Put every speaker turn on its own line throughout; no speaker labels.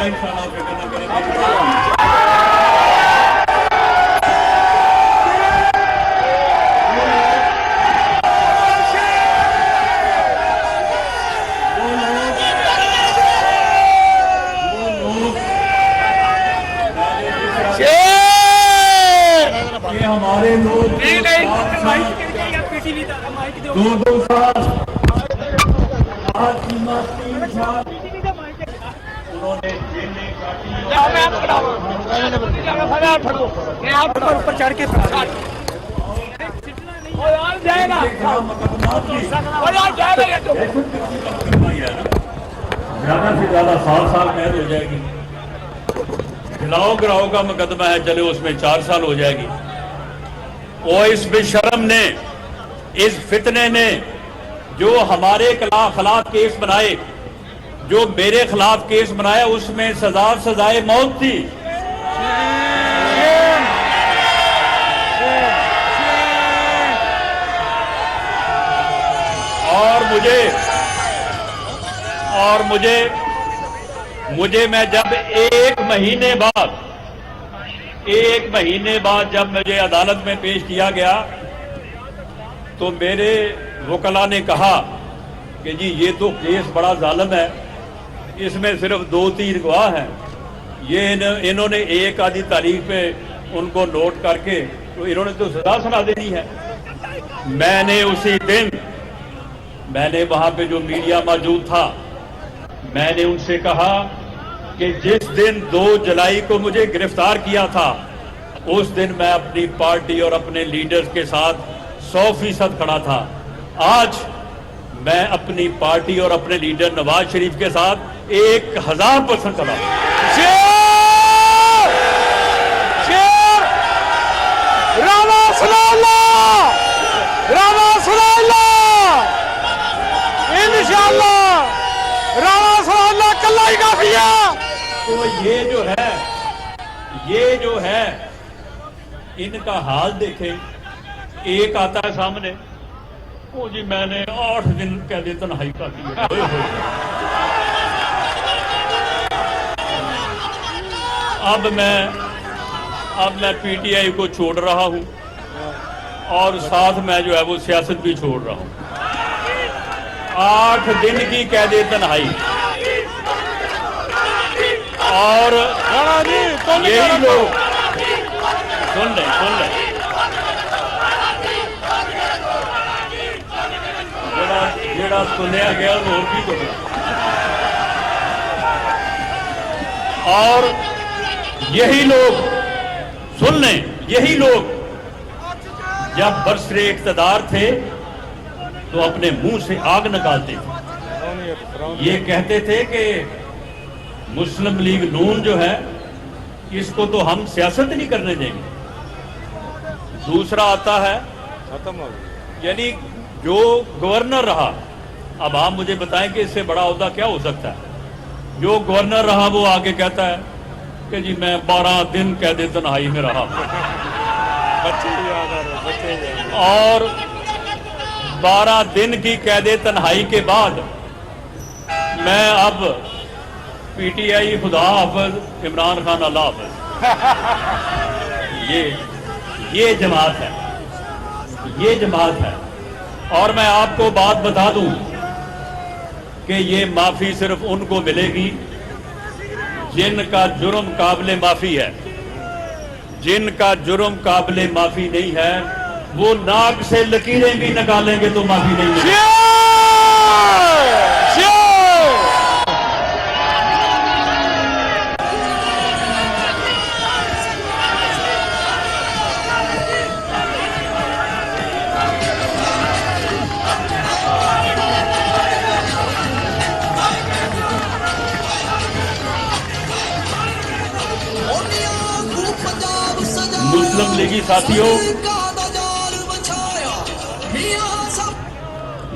है इंशाअल्लाह, फिक्र न करें। हमारे लोग 2-2 साल, आज सीमा 3 साल उन्होंने जेलें काटी।
ऊपर चढ़ के
ज्यादा से ज्यादा 7 साल कैद हो जाएगी। खिलाओ गिराओ का मुकदमा है, चले उसमें 4 साल हो जाएगी। और इस बेशरम ने, इस फितने ने जो हमारे खिलाफ केस बनाए, जो मेरे खिलाफ केस बनाया, उसमें सजाए मौत थी। और मुझे मैं जब एक महीने बाद जब मुझे अदालत में पेश किया गया तो मेरे वकला ने कहा कि जी ये तो केस बड़ा जालिम है, इसमें सिर्फ 2-3 गवाह हैं, ये इन्होंने एक आधी तारीख पे उनको नोट करके तो इन्होंने तो सजा सुना देनी है। मैंने उसी दिन, मैंने वहां पे जो मीडिया मौजूद था, मैंने उनसे कहा कि जिस दिन 2 जुलाई को मुझे गिरफ्तार किया था, उस दिन मैं अपनी पार्टी और अपने लीडर्स के साथ 100% खड़ा था। आज मैं अपनी पार्टी और अपने लीडर नवाज शरीफ के साथ 1000% खड़ा हूं। तो ये जो है इनका हाल देखें। एक आता है सामने, ओ जी मैंने 8 दिन कैद तन्हाई का किया। अब मैं पीटीआई को छोड़ रहा हूं और साथ में जो है वो सियासत भी छोड़ रहा हूं। 8 दिन की कैद तन्हाई और यही लोग सुन ले जेड़ा सुनया गया और भी तो, और यही लोग सुन लें, यही लोग जब बरसरे इक़्तिदार थे तो अपने मुंह से आग निकालते थे। ये कहते थे कि मुस्लिम लीग नून जो है इसको तो हम सियासत नहीं करने देंगे। दूसरा आता है, यानी जो गवर्नर रहा, अब आप मुझे बताएं कि इससे बड़ा ओहदा क्या हो सकता है। जो गवर्नर रहा वो आगे कहता है कि जी मैं 12 दिन कैद तन्हाई में रहा और 12 दिन की कैद तन्हाई के बाद मैं अब पीटीआई खुदा हाफिज, इमरान खान अल्लाह हाफिज। ये जमात है, ये जमात है। और मैं आपको बात बता दूं कि ये माफी सिर्फ उनको मिलेगी जिनका जुर्म काबिले माफी है। जिनका जुर्म काबिले माफी नहीं है वो नाक से लकीरें भी निकालेंगे तो माफी नहीं मिलेगी।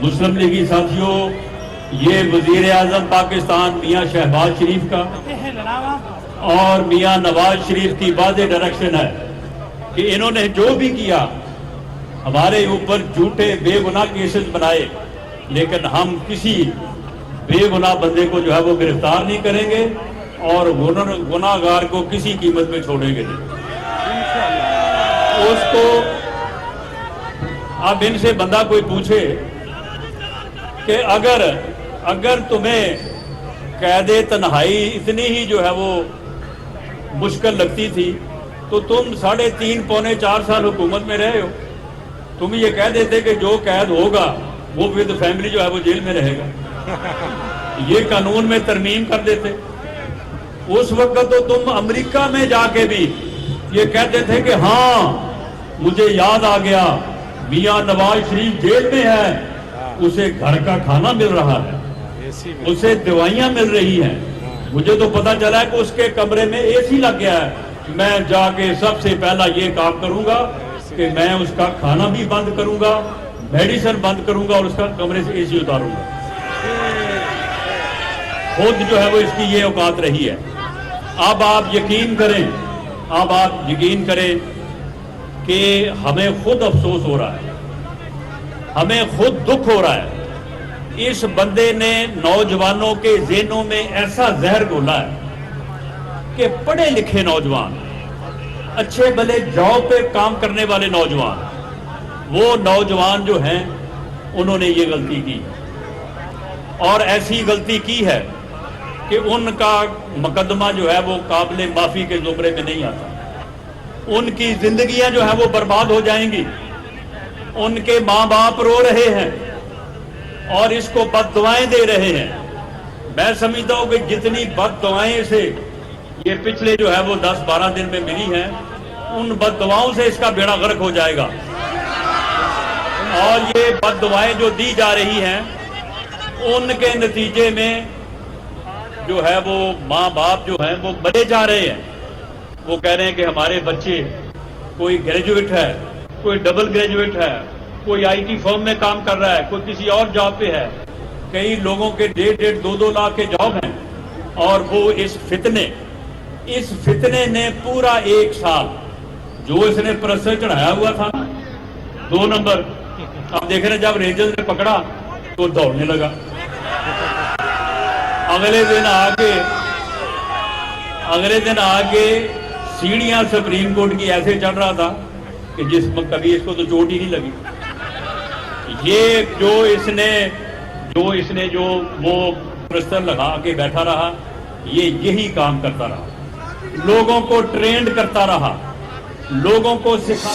मुस्लिम लीगी साथियों, ये वजीर आजम पाकिस्तान मियां शहबाज शरीफ का और मियां नवाज शरीफ की वाज़ेह डायरेक्शन है कि इन्होंने जो भी किया हमारे ऊपर झूठे बेगुनाह केसेस बनाए, लेकिन हम किसी बेगुनाह बंदे को जो है वो गिरफ्तार नहीं करेंगे। और गुनाहगार को किसी कीमत में छोड़ेंगे नहीं। उसको अब इनसे बंदा कोई पूछे कि अगर तुम्हें कैदे तन्हाई इतनी ही जो है वो मुश्किल लगती थी तो तुम 3.5 पौने 4 साल हुकूमत में रहे हो। तुम ये कह देते कि जो कैद होगा वो विद फैमिली जो है वो जेल में रहेगा। ये कानून में तरमीम कर देते। उस वक्त तो तुम अमेरिका में जाके भी ये कहते थे कि हाँ मुझे याद आ गया, मियां नवाज शरीफ जेल में है, उसे घर का खाना मिल रहा है, उसे दवाइयां मिल रही हैं। मुझे तो पता चला है कि उसके कमरे में एसी लग गया है। मैं जाके सबसे पहला ये काम करूंगा कि मैं उसका खाना भी बंद करूंगा, मेडिसिन बंद करूंगा और उसका कमरे से एसी उतारूंगा। खुद जो है वो इसकी ये औकात रही है। अब आप यकीन करें कि हमें खुद अफसोस हो रहा है, हमें खुद दुख हो रहा है। इस बंदे ने नौजवानों के ज़हनों में ऐसा जहर घोला है कि पढ़े लिखे नौजवान, अच्छे भले जॉब पे काम करने वाले नौजवान, वो नौजवान जो हैं उन्होंने ये गलती की और ऐसी गलती की है कि उनका मुकदमा जो है वो काबिल माफी के जुमरे में नहीं आता। उनकी जिंदगियां जो है वो बर्बाद हो जाएंगी। उनके माँ बाप रो रहे हैं और इसको बद्दुआएं दे रहे हैं। मैं समझता हूं कि जितनी बद्दुआएं इसे ये पिछले जो है वो 10-12 दिन में मिली हैं, उन बद्दुआओं से इसका बेड़ा गर्क हो जाएगा। और ये बद्दुआएं जो दी जा रही हैं उनके नतीजे में जो है वो माँ बाप जो हैं वो मरे जा रहे हैं। वो कह रहे हैं कि हमारे बच्चे, कोई ग्रेजुएट है, कोई डबल ग्रेजुएट है, कोई आईटी फर्म में काम कर रहा है, कोई किसी और जॉब पे है। कई लोगों के 1.5, 2 लाख के जॉब हैं और वो इस फितने ने पूरा 1 साल जो इसने प्रेशर चढ़ाया हुआ था 2 नंबर, अब देख रहे जब रेंजर ने पकड़ा तो दौड़ने लगा। अगले दिन आके सीढ़ियां सुप्रीम कोर्ट की ऐसे चढ़ रहा था कि जिसमें कभी इसको तो चोट ही नहीं लगी। ये जो इसने वो प्रेशर लगा के बैठा रहा, ये यही काम करता रहा, लोगों को ट्रेंड करता रहा, लोगों को सिखा